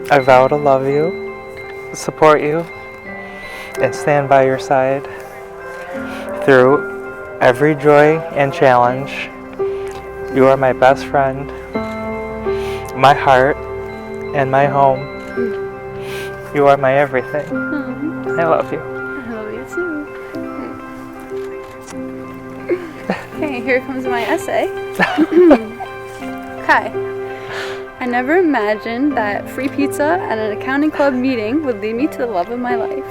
I vow to love you, support you, and stand by your side through every joy and challenge. You are my best friend, my heart, and my home. You are my everything. I love you. I love you too. Okay, here comes my essay. Okay. I never imagined that free pizza at an accounting club meeting would lead me to the love of my life.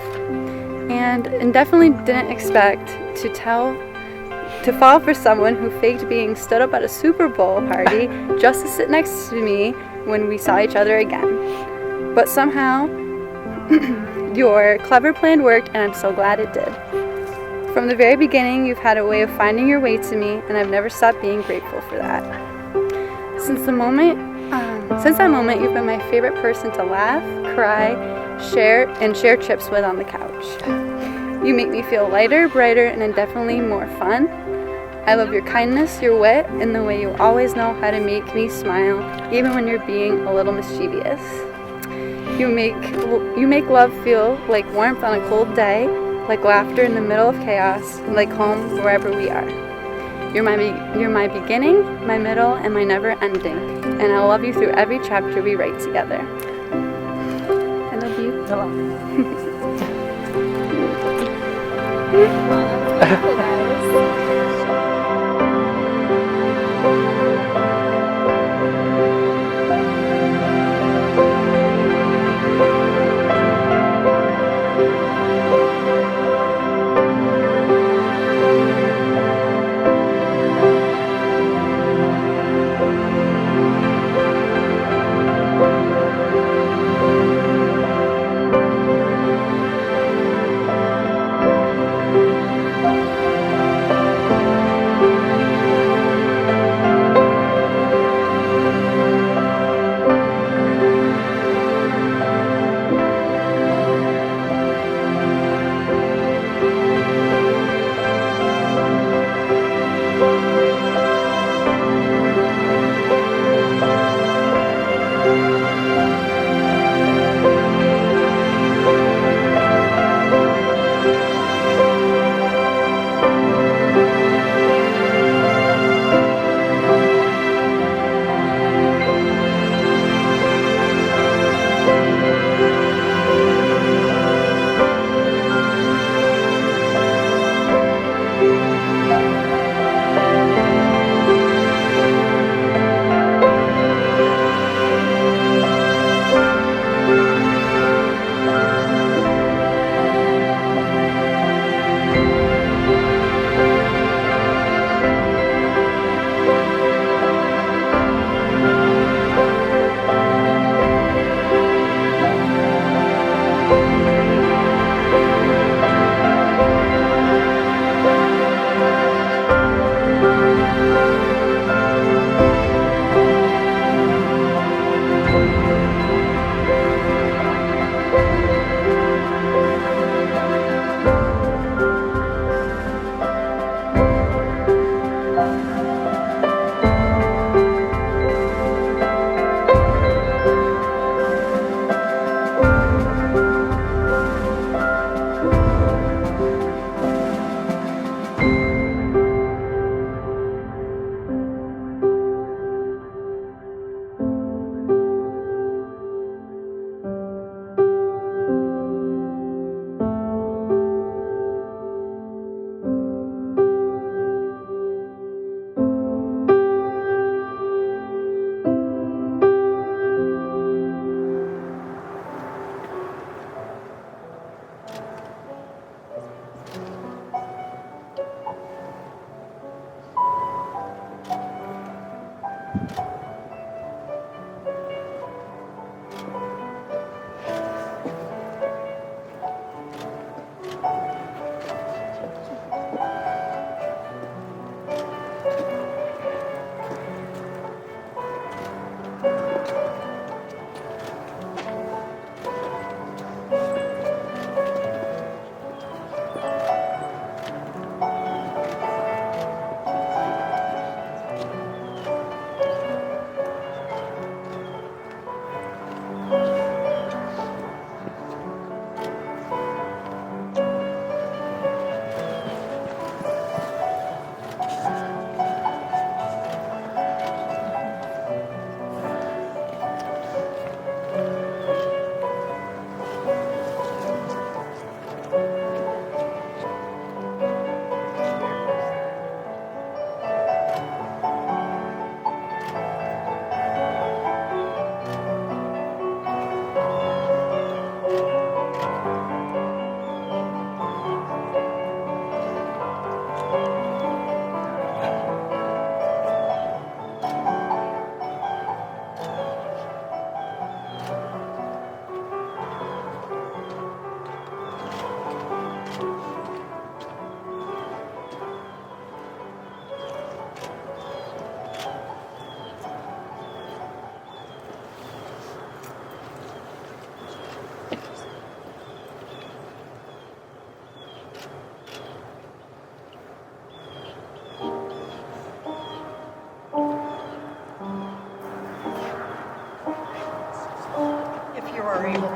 And definitely didn't expect to fall for someone who faked being stood up at a Super Bowl party just to sit next to me when we saw each other again. But somehow, your clever plan worked, and I'm so glad it did. From the very beginning, you've had a way of finding your way to me, and I've never stopped being grateful for that. Since that moment, you've been my favorite person to laugh, cry, share chips with on the couch. You make me feel lighter, brighter, and definitely more fun. I love your kindness, your wit, and the way you always know how to make me smile, even when you're being a little mischievous. You make love feel like warmth on a cold day, like laughter in the middle of chaos, like home wherever we are. You're my beginning, my middle, and my never ending, and I'll love you through every chapter we write together. I love you. I love you. Wow, that's beautiful, guys.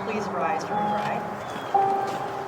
please rise for the bride.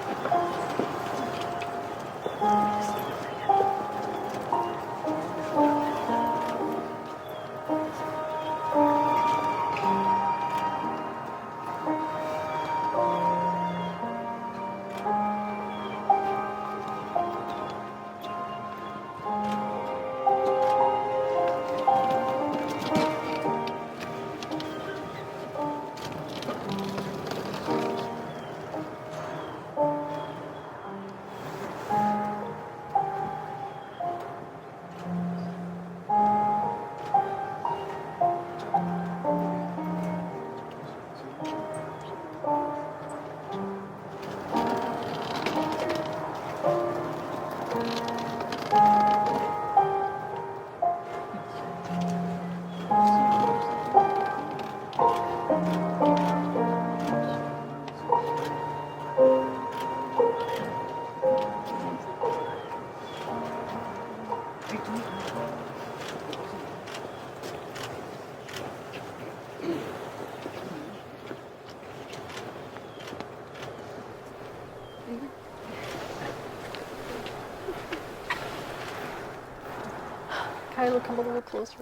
Kyla, come a little closer.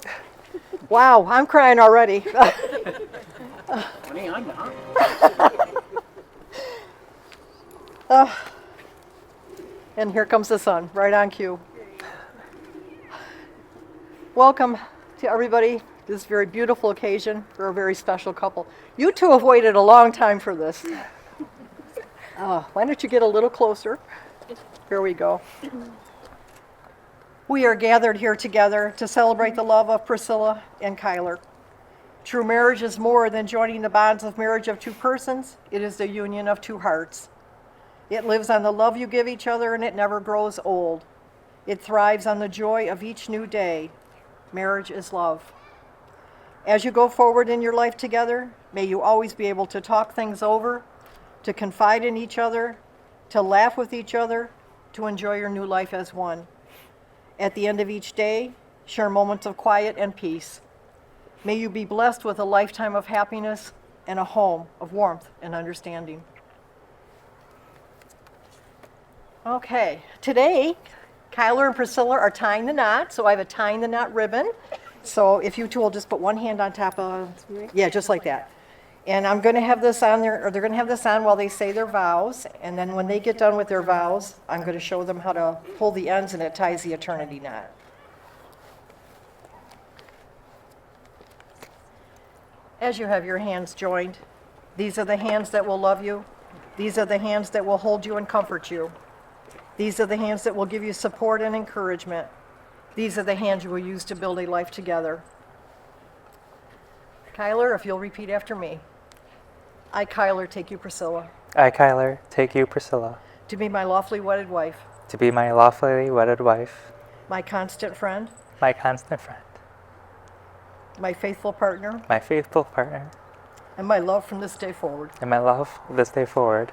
Wow, I'm crying already. Honey, I'm not. And here comes the sun, right on cue. Welcome to everybody. This very beautiful occasion for a very special couple. You two have waited a long time for this. Why don't you get a little closer? Here we go. We are gathered here together to celebrate the love of Priscilla and Kyler. True marriage is more than joining the bonds of marriage of two persons. It is the union of two hearts. It lives on the love you give each other, and it never grows old. It thrives on the joy of each new day. Marriage is love. As you go forward in your life together, may you always be able to talk things over, to confide in each other, to laugh with each other, to enjoy your new life as one. At the end of each day, share moments of quiet and peace. May you be blessed with a lifetime of happiness and a home of warmth and understanding. Okay, today, Kyler and Priscilla are tying the knot, so I have a tying the knot ribbon. So if you two will just put one hand on top of, yeah, just like that. And I'm going to have this on there, or they're going to have this on while they say their vows. And then when they get done with their vows, I'm going to show them how to pull the ends, and it ties the eternity knot. As you have your hands joined, these are the hands that will love you. These are the hands that will hold you and comfort you. These are the hands that will give you support and encouragement. These are the hands you will use to build a life together. Kyler, if you'll repeat after me. I, Kyler, take you, Priscilla, I, Kyler, take you, Priscilla, to be my lawfully wedded wife, to be my lawfully wedded wife, my constant friend, my constant friend, my faithful partner, my faithful partner, and my love from this day forward. and my love this day forward.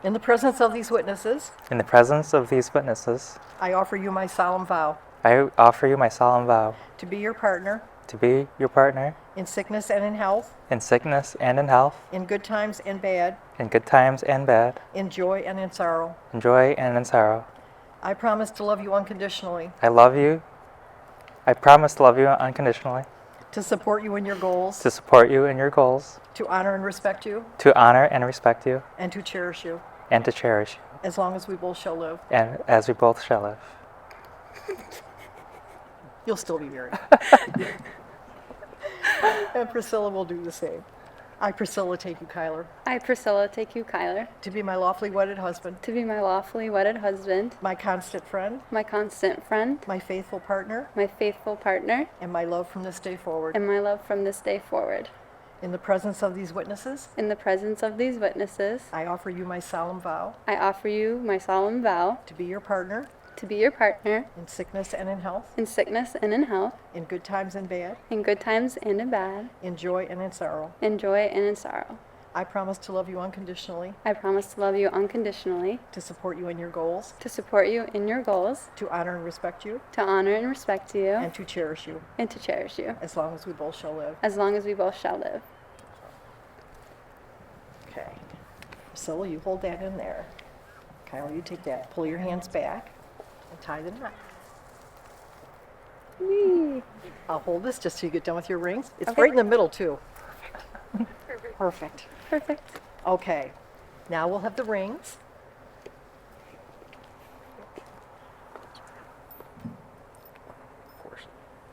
In the presence of these witnesses, In the presence of these witnesses, I offer you my solemn vow I offer you my solemn vow to be your partner to be your partner in sickness and in health, in sickness and in health, in good times and bad, in good times and bad, in joy and in sorrow. in joy and in sorrow. I promise to love you unconditionally, I love you. I promise to love you unconditionally, to support you in your goals, to support you in your goals, to honor and respect you, to honor and respect you, and to cherish you, and to cherish you, as long as we both shall live. and as we both shall live. You'll still be married. And Priscilla will do the same. I, Priscilla, take you, Kyler, I, Priscilla, take you, Kyler, to be my lawfully wedded husband, to be my lawfully wedded husband, my constant friend, my constant friend, my faithful partner, my faithful partner, and my love from this day forward. and my love from this day forward. In the presence of these witnesses, In the presence of these witnesses, I offer you my solemn vow I offer you my solemn vow to be your partner to be your partner in sickness and in health, in sickness and in health, in good times and bad, in good times and in bad, in joy and in sorrow. in joy and in sorrow. I promise to love you unconditionally, I promise to love you unconditionally, to support you in your goals, to support you in your goals, to honor and respect you, to honor and respect you, and to cherish you, and to cherish you, as long as we both shall live. as long as we both shall live. Okay. Priscilla, you hold that in there. Kyle, you take that. Pull your hands back and tie the knot. I'll hold this just so you get done with your rings. It's Okay. right in the middle, too. Perfect. Perfect. Okay. Now we'll have the rings.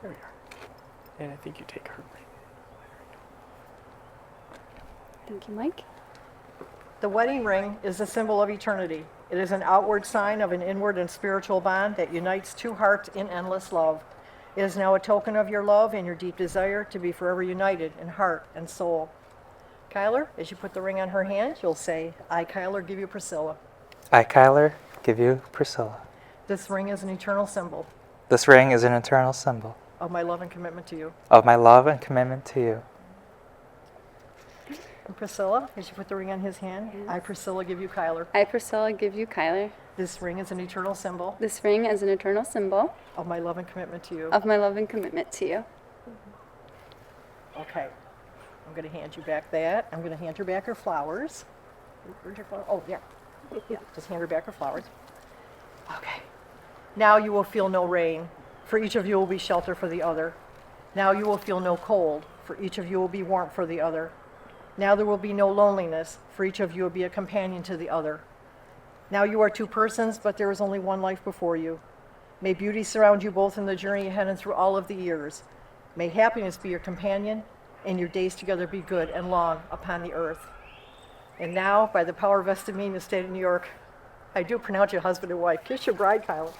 There we are. And I think you take her ring. Thank you, Mike. The wedding ring is a symbol of eternity. It is an outward sign of an inward and spiritual bond that unites two hearts in endless love. It is now a token of your love and your deep desire to be forever united in heart and soul. Kyler, as you put the ring on her hand, you'll say, I, Kyler, give you Priscilla. I, Kyler, give you Priscilla. This ring is an eternal symbol This ring is an eternal symbol of my love and commitment to you. of my love and commitment to you. And Priscilla, as you put the ring on his hand, I, Priscilla, give you Kyler. I, Priscilla, give you Kyler. This ring is an eternal symbol This ring is an eternal symbol of my love and commitment to you. of my love and commitment to you. Okay. I'm going to hand you back that. I'm going to hand her back her flowers. Where's your flower? Oh, yeah. Yeah, just hand her back her flowers. Okay. Now you will feel no rain, for each of you will be shelter for the other. Now you will feel no cold, for each of you will be warmth for the other. Now there will be no loneliness, for each of you will be a companion to the other. Now you are two persons, but there is only one life before you. May beauty surround you both in the journey ahead and through all of the years. May happiness be your companion, and your days together be good and long upon the earth. And now, by the power vested in me in the state of New York, I do pronounce you husband and wife. Kiss your bride, Kyle.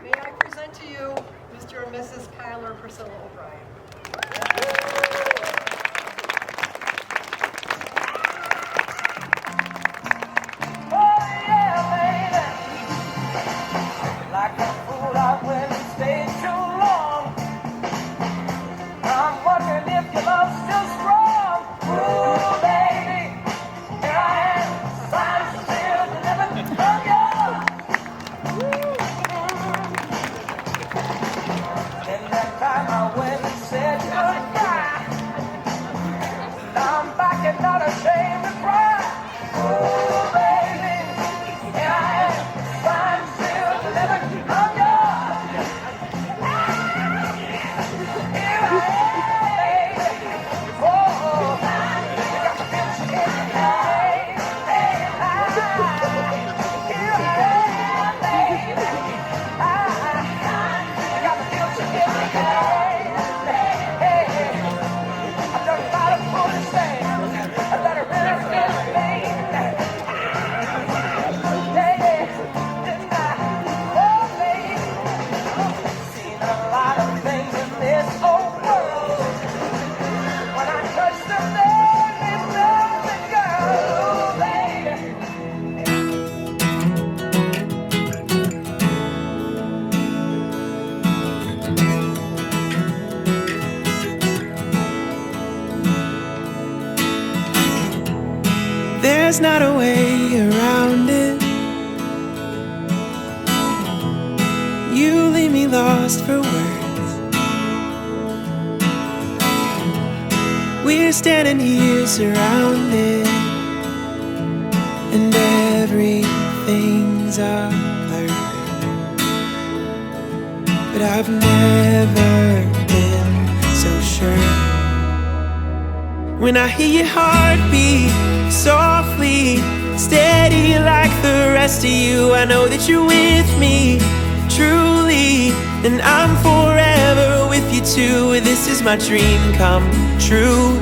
May I present to you Mr. and Mrs. Kyler and Priscilla O'Brien. Not ashamed to cry. Oh, baby, and I am fine still living on yours. Here I am, baby. Oh, you got the bitch in the hay. Here I am, baby. You got the bitch in the hay. I've done a lot of foolish things. There's not a way around it. You leave me lost for words. We're standing here surrounded, and everything's a blur. But I've never been so sure. When I hear your heartbeat softly, steady like the rest of you, I know that you're with me, truly, and I'm forever with you too. This is my dream come true.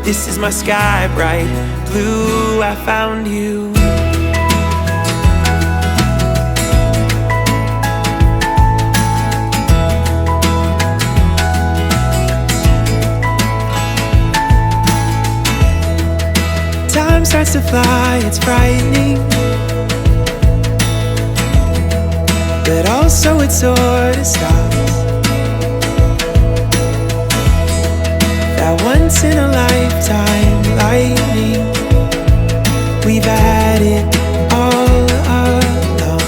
This is my sky bright blue. I found you. Time starts to fly, it's frightening, but also it sort of stops. That once in a lifetime lightning, we've had it all along.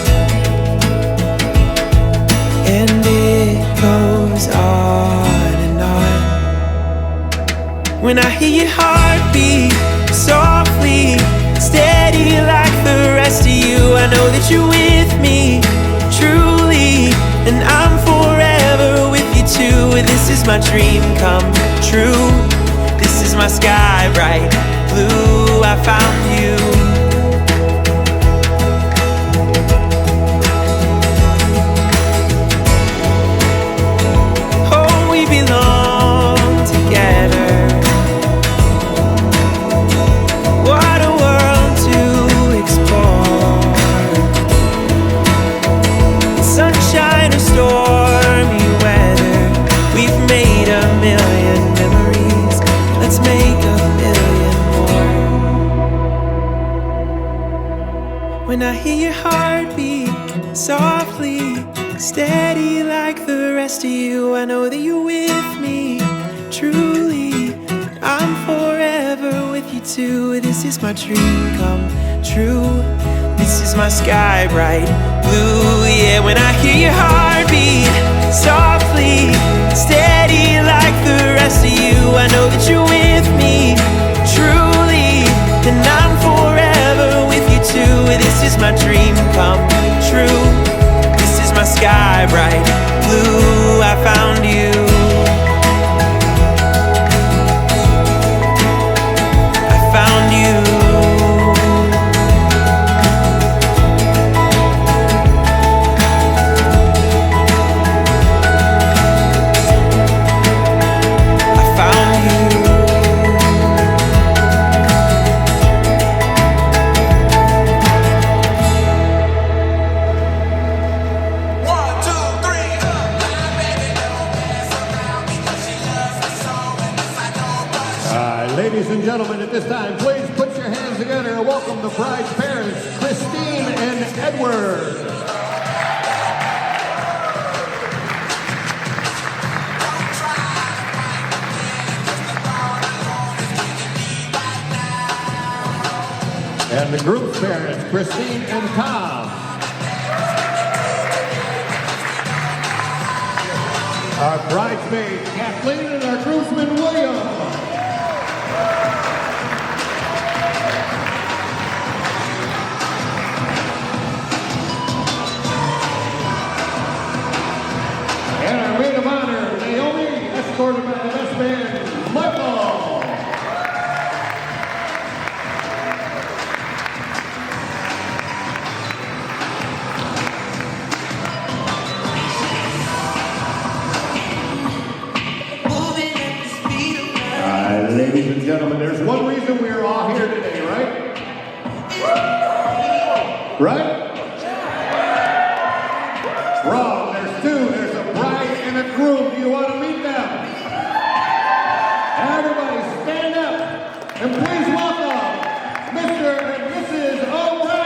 When I hear your heartbeat softly, steady like the rest of you, I know that you're with me, truly, and I'm forever with you too. This is my dream come true. This is my sky bright blue. I found you. Oh, we belong together. What a world to explore. Sunshine or stormy weather, we've made a million memories. Let's make a million more. When I hear your heartbeat softly, steady like the rest of you, I know that you're with me, truly. I'm forever with you too. This is my dream come true. This is my sky bright blue. Yeah, when I hear your heartbeat softly, steady like the rest of you, I know that you're with me, truly, and I'm forever with you too. This is my dream come true. This is my sky bright blue. I found you. I found you. Ladies and gentlemen, at this time, please put your hands together and welcome the bride's parents, Christine and Edward. And the groom's parents, Christine and Tom. Our bridesmaid, Kathleen, and our groomsman, William. And our maid of honor, Naomi, escorted by the best man, Michael. Ladies and gentlemen, there's one reason we're all here today, right? Right? Wrong. There's two. There's a bride and a groom. Do you want to meet them? Everybody stand up and please welcome Mr. and Mrs. O'Brien.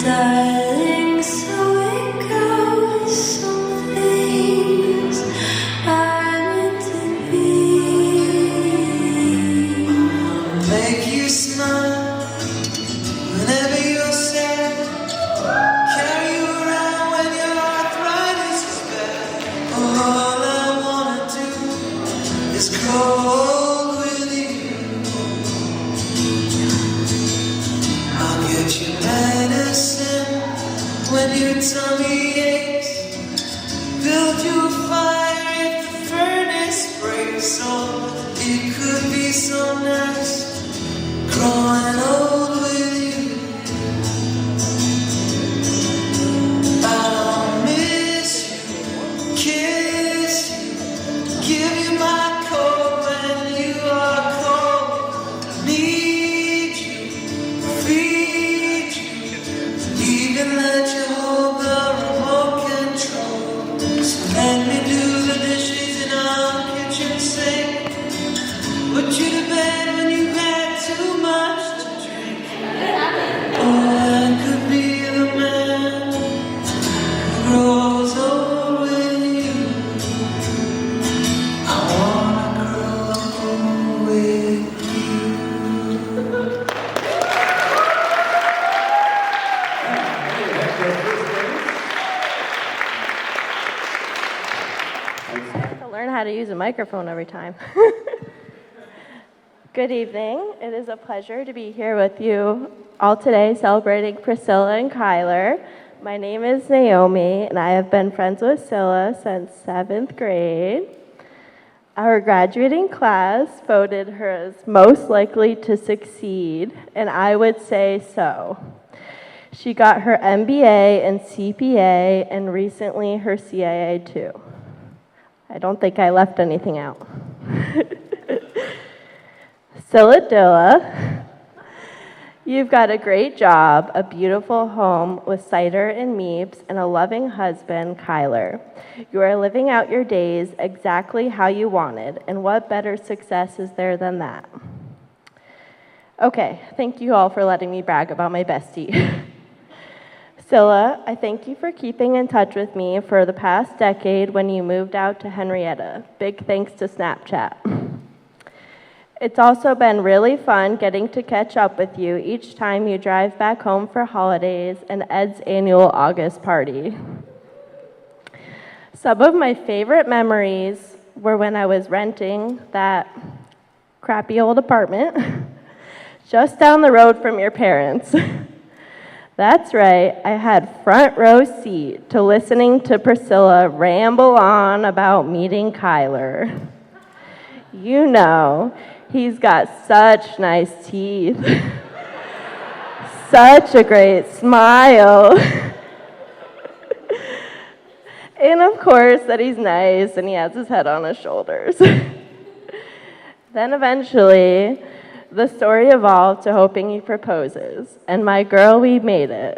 Darling, so it goes, some things your tummy aches. Build you a fire if the furnace breaks. Oh, it could be so nice growing old with you. I'll miss you, kiss you, give you my coat when you are cold. Need you, feed you, even let you hold the remote control. So let me do the dishes in our kitchen sink. Put you to bed when you've had too much to drink. Oh, I could be the man who grows old with you. I wanna grow old with you. I have to learn how to use a microphone every time. Good evening. It is a pleasure to be here with you all today celebrating Priscilla and Kyler. My name is Naomi, and I have been friends with Scylla since 7th grade. Our graduating class voted her as most likely to succeed, and I would say so. She got her MBA and CPA, and recently her CIA too. I don't think I left anything out. Scylla, you've got a great job, a beautiful home with cider and meeps, and a loving husband, Kyler. You are living out your days exactly how you wanted, and what better success is there than that? Okay, thank you all for letting me brag about my bestie. Scylla, I thank you for keeping in touch with me for the past decade when you moved out to Henrietta. Big thanks to Snapchat. It's also been really fun getting to catch up with you each time you drive back home for holidays and Ed's annual August party. Some of my favorite memories were when I was renting that crappy old apartment just down the road from your parents. That's right, I had front row seat to listening to Priscilla ramble on about meeting Kyler. You know, he's got such nice teeth, such a great smile, and of course that he's nice and he has his head on his shoulders. Then eventually, the story evolved to hoping he proposes, and my girl, we made it.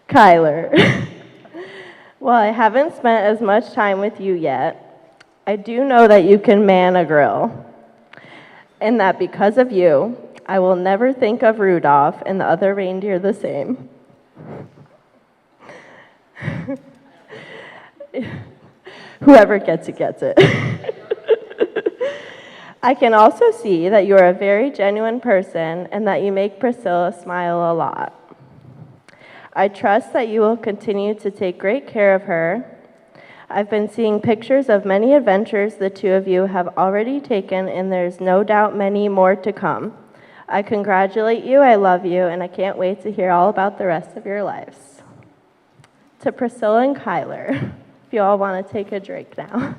Kyler, while I haven't spent as much time with you yet, I do know that you can man a grill, and that because of you, I will never think of Rudolph and the other reindeer the same. Whoever gets it, gets it. I can also see that you are a very genuine person and that you make Priscilla smile a lot. I trust that you will continue to take great care of her. I've been seeing pictures of many adventures the two of you have already taken, and there's no doubt many more to come. I congratulate you, I love you, and I can't wait to hear all about the rest of your lives. To Priscilla and Kyler, if you all want to take a drink now.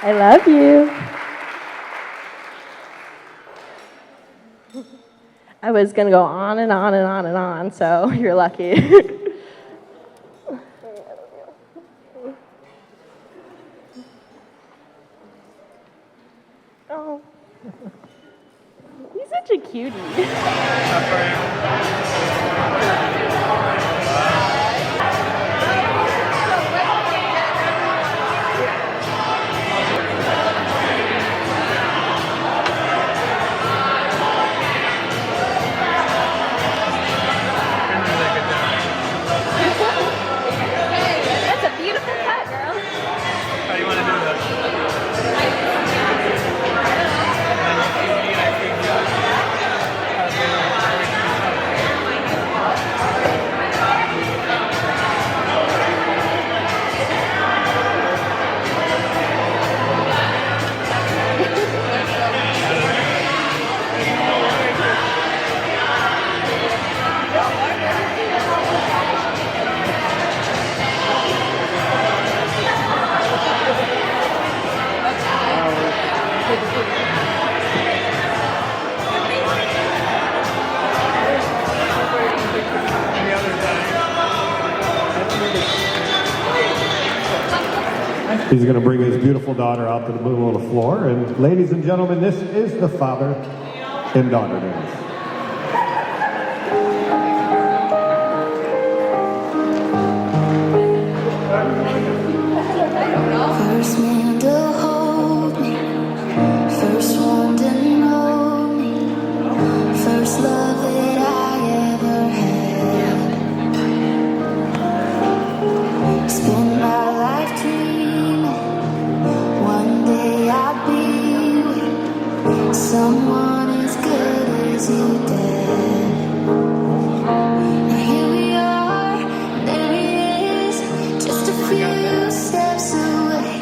I love you. I was going to go on and on and on and on, so you're lucky. Oh, he's such a cutie. That's a beautiful cut, girl. How do you want to do this? He's going to bring his beautiful daughter out to the middle of the floor. And ladies and gentlemen, this is the father and daughter dance. First man to hold me, first one to know me, first love that I ever had. Spend my life dreaming, one day I'll be with someone as good as you, Dad. Now here we are, there he is, just a few steps away.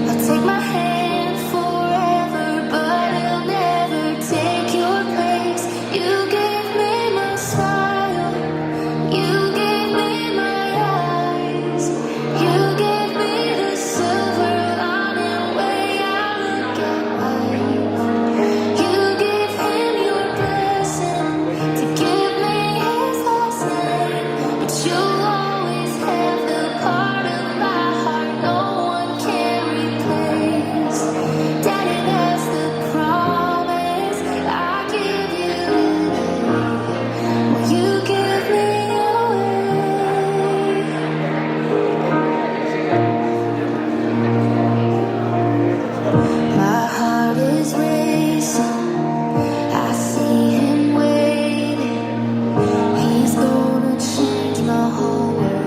I'll take my hand forever, but he'll never take your place. You gave me my smile, you gave me my eyes, you gave me the silver lining way I look at life. You gave him your blessing to give me his last name, but you'll always have the part of my heart no one can replace. Daddy, that's the promise I give you today. Will you give me away? My heart is racing, I see him waiting. He's gonna change my whole world.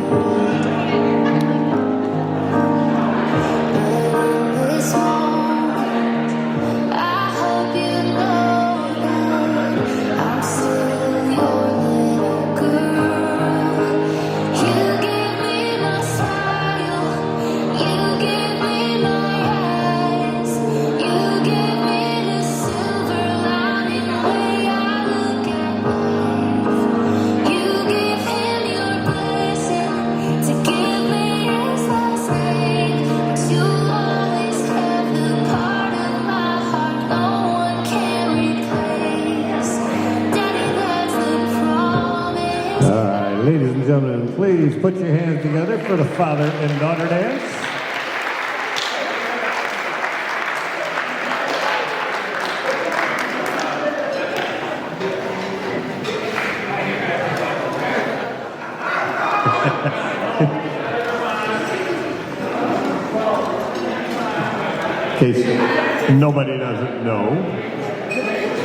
But in this moment, I hope you know that I'm still your little girl. You give me my smile, you give me my eyes, you give me the silver lining way I look at life. You give him your blessing to give me his last name, but you'll always have the part of my heart no one can replace. Daddy, that's the promise. All right, ladies and gentlemen, please put your hands together for the father and daughter dance. In case nobody doesn't know,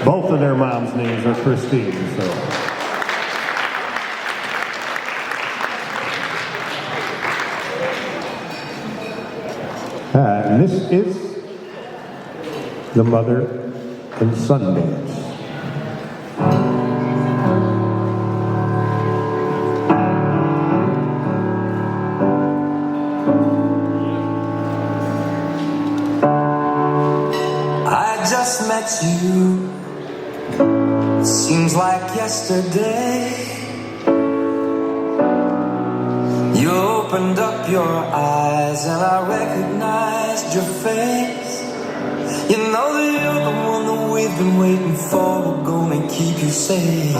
both of their moms' names are Christine, so. And this is the mother and son dance. I just met you, seems like yesterday. You opened up your eyes and I recognized your face. You know that you're the one that we've been waiting for. We're gonna keep you safe.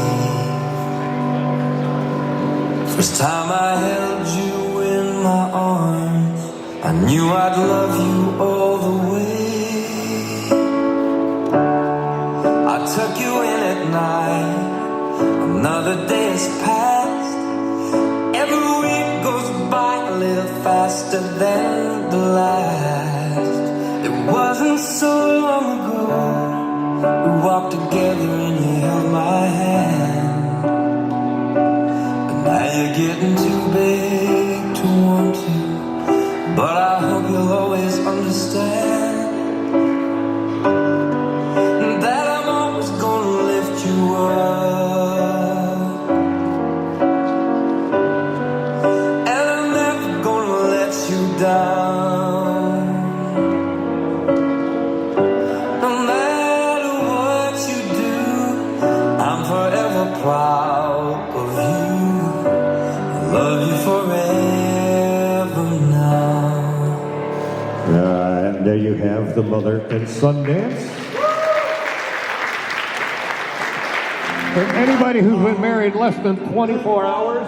First time I held you in my arms, I knew I'd love you all the way. I took you in at night, another day has passed. Every week goes by a little faster than the last. It wasn't so long ago we walked together and you held my hand. But now you're getting too big to want to, but I hope you'll always understand that I'm always gonna lift you up, and I'm never gonna let you down. No matter what you do, I'm forever proud of you. I love you forever now. And there you have the mother and son dance. And anybody who's been married less than 24 hours,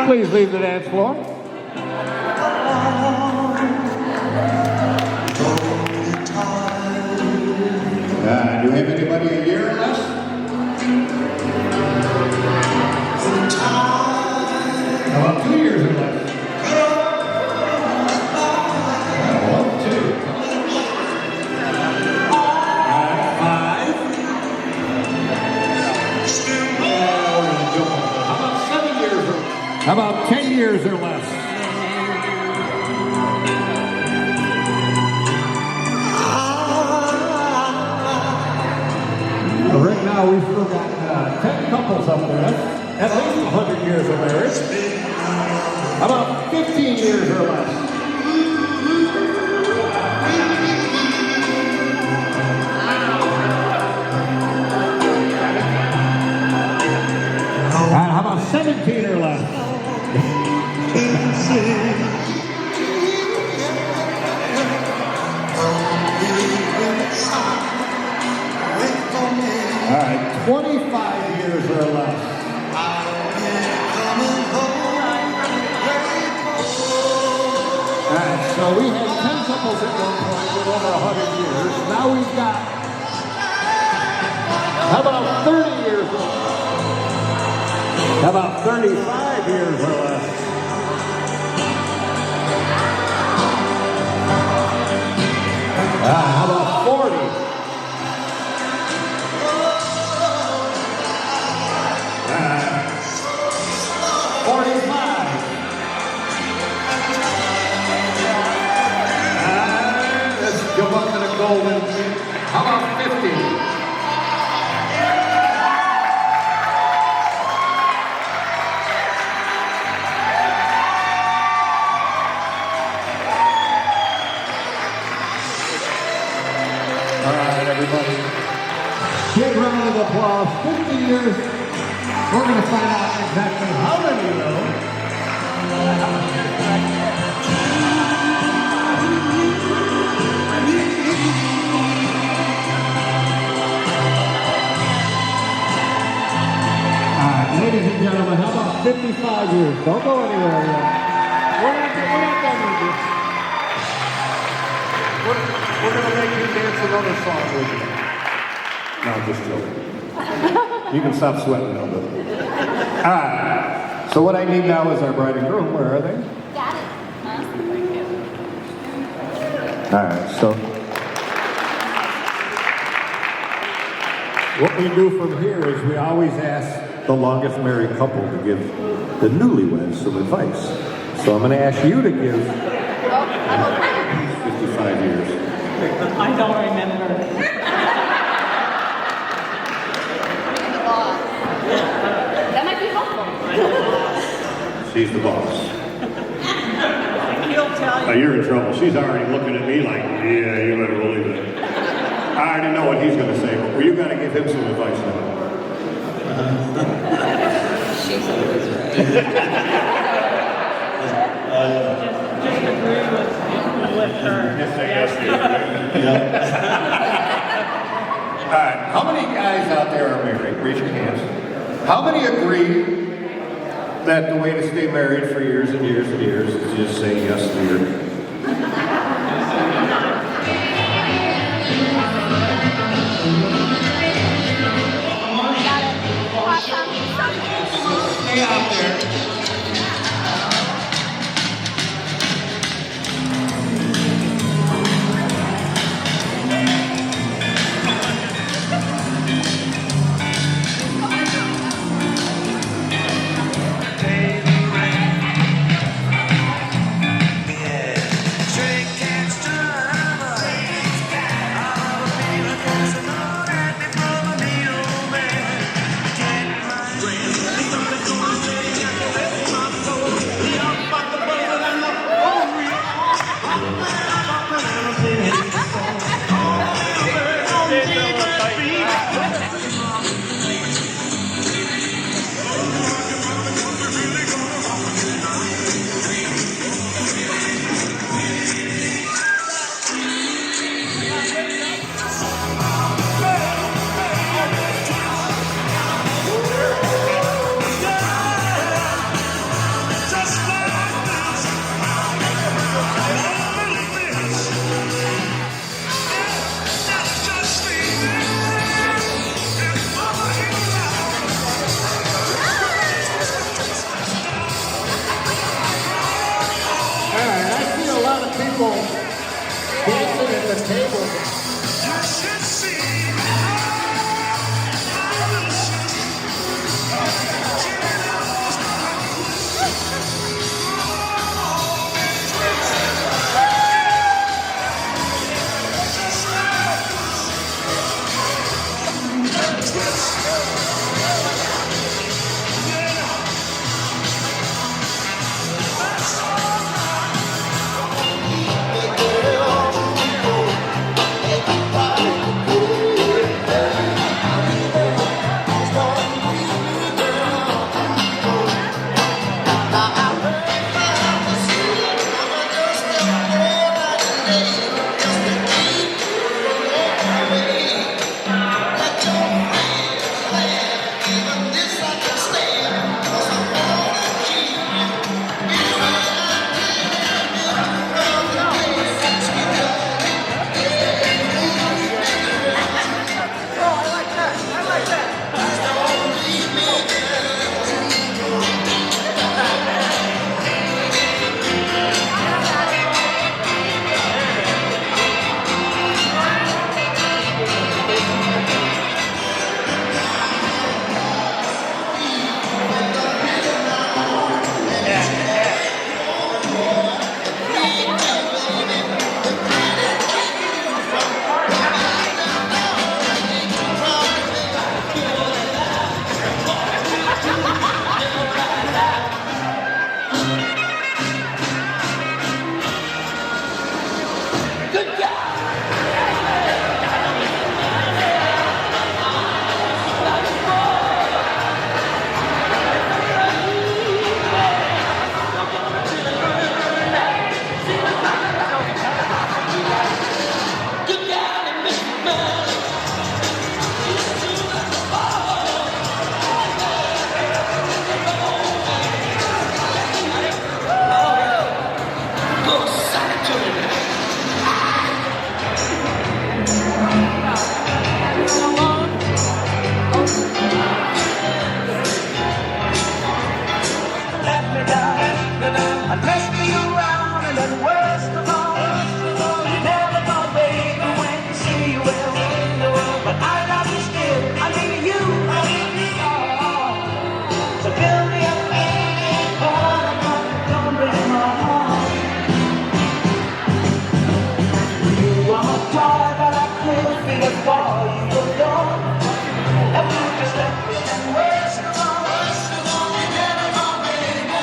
please leave the dance floor. Do we have anybody a year or less? How about 2 years or less? One, two. Five. How about 7 years or less? How about 10 years or less? Right now we've still got 10 couples up there. That's at least 100 years of marriage. How about 15 years or less? And how about 17 or less? All right, 25 years or less. All right, so we had 10 couples at one point with over 100 years. Now we've got, how about 30 years or less? How about 35 years or less? How about 40? 45. Let's jump up to the golden. How about 50? All right, everybody. Big round of applause. 50 years. We're going to find out exactly how many of those. Ladies and gentlemen, how about 55 years? Don't go anywhere yet. We're not done with this. We're going to make you dance another song with you. No, I'm just joking. You can stop sweating now, but. All right. So what I need now is our bride and groom. Where are they? Got it. All right. So what we do from here is we always ask the longest married couple to give the newlyweds some advice. So I'm going to ask you to give 55 years. I don't remember. That might be helpful. She's the boss. He'll tell you. You're in trouble. She's already looking at me like, yeah, you better believe it. I already know what he's going to say, but you got to give him some advice now. She's always right. Just agree with her. All right. How many guys out there are married? Raise your hands. How many agree that the way to stay married for years and years and years is just say yes to your... Stay out there. Drink Let me down, and mess me around, and then worst of all, you never thought, baby, when you see you will win the world. But I love you still, I need you, so build me up, don't break my heart. You wanna fly, but I can't figure for you alone. And you just let me stand worst of all, you never thought, baby.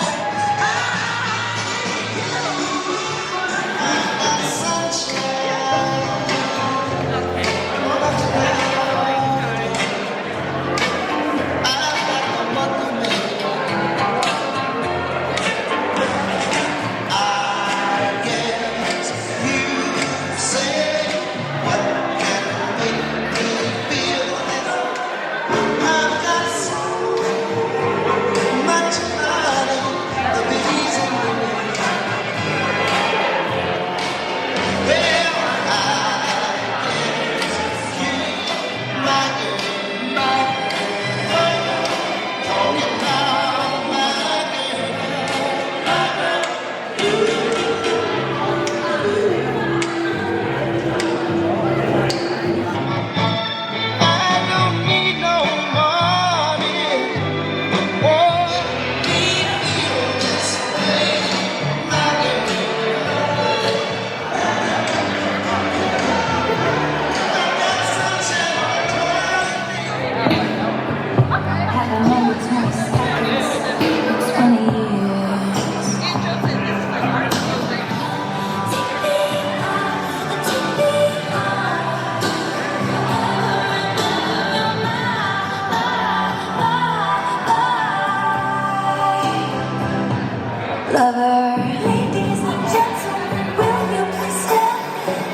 Lover, ladies and gentlemen, will you please stand?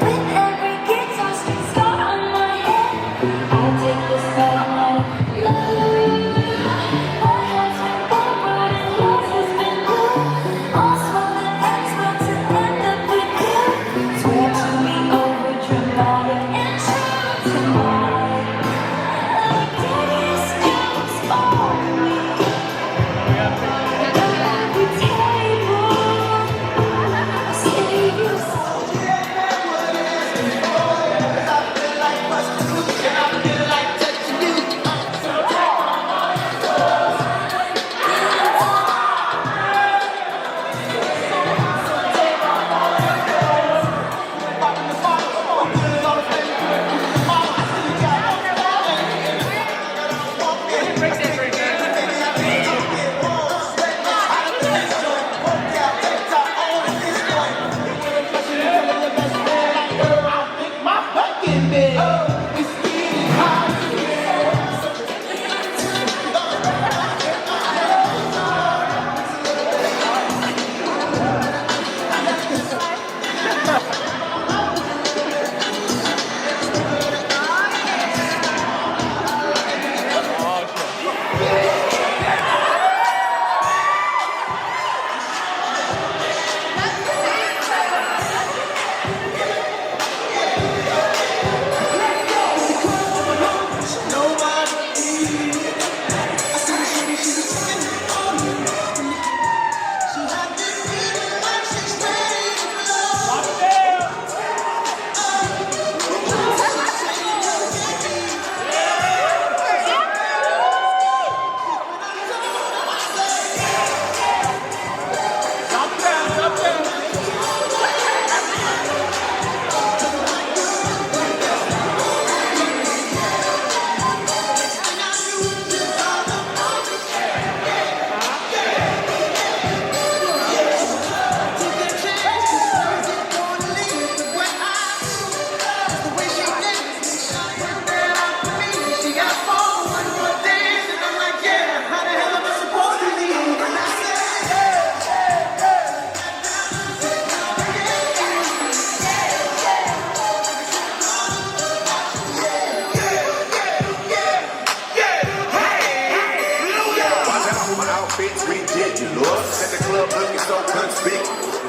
With every guitar string scar on my head, I take this bad love. My heart's been backward and yours has been blue. All swollen ends want to end up with you. Swear to me over dramatic and true tonight. Like Dennis Jones for me.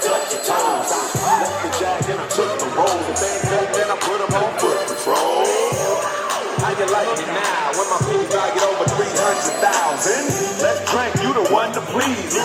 Touch your toes. Left the jag and I took the rolls. If they ain't know, then I put them on foot patrol. like me now. When my figures I get over 300,000, let's drink, you the one to please.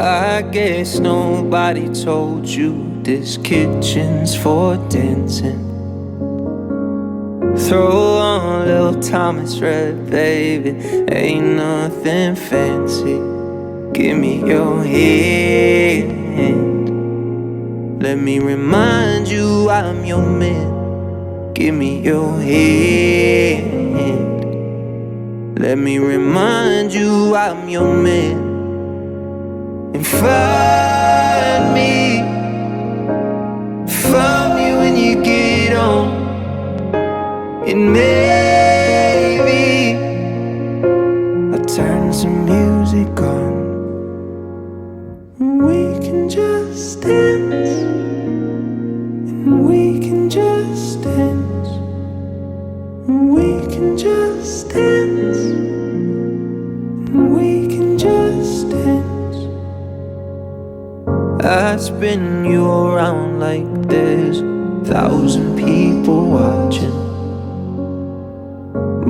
I guess nobody told you this kitchen's for dancing. Throw on a little Thomas Red, baby, ain't nothing fancy. Give me your hand. Let me remind you I'm your man. Give me your hand. Let me remind you I'm your man. And find me when you get on. And maybe I'll turn some music on. And we can just dance. And we can just dance. And we can just dance. And we can just dance. I spin you around like there's 1,000 people watching,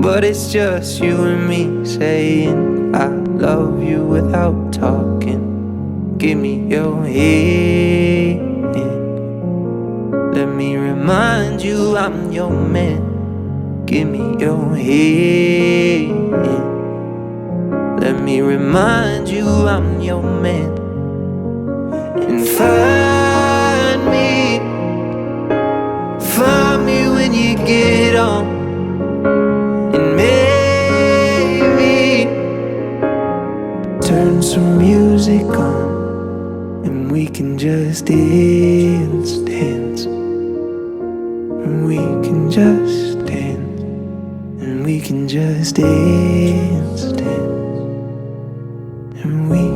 but it's just you and me saying I love you without talking. Give me your hand. Let me remind you I'm your man. Give me your hand. Let me remind you I'm your man. And find me when you get on. And maybe turn some music on. And we can just dance, dance. And we can just dance. And we can just dance, dance. And we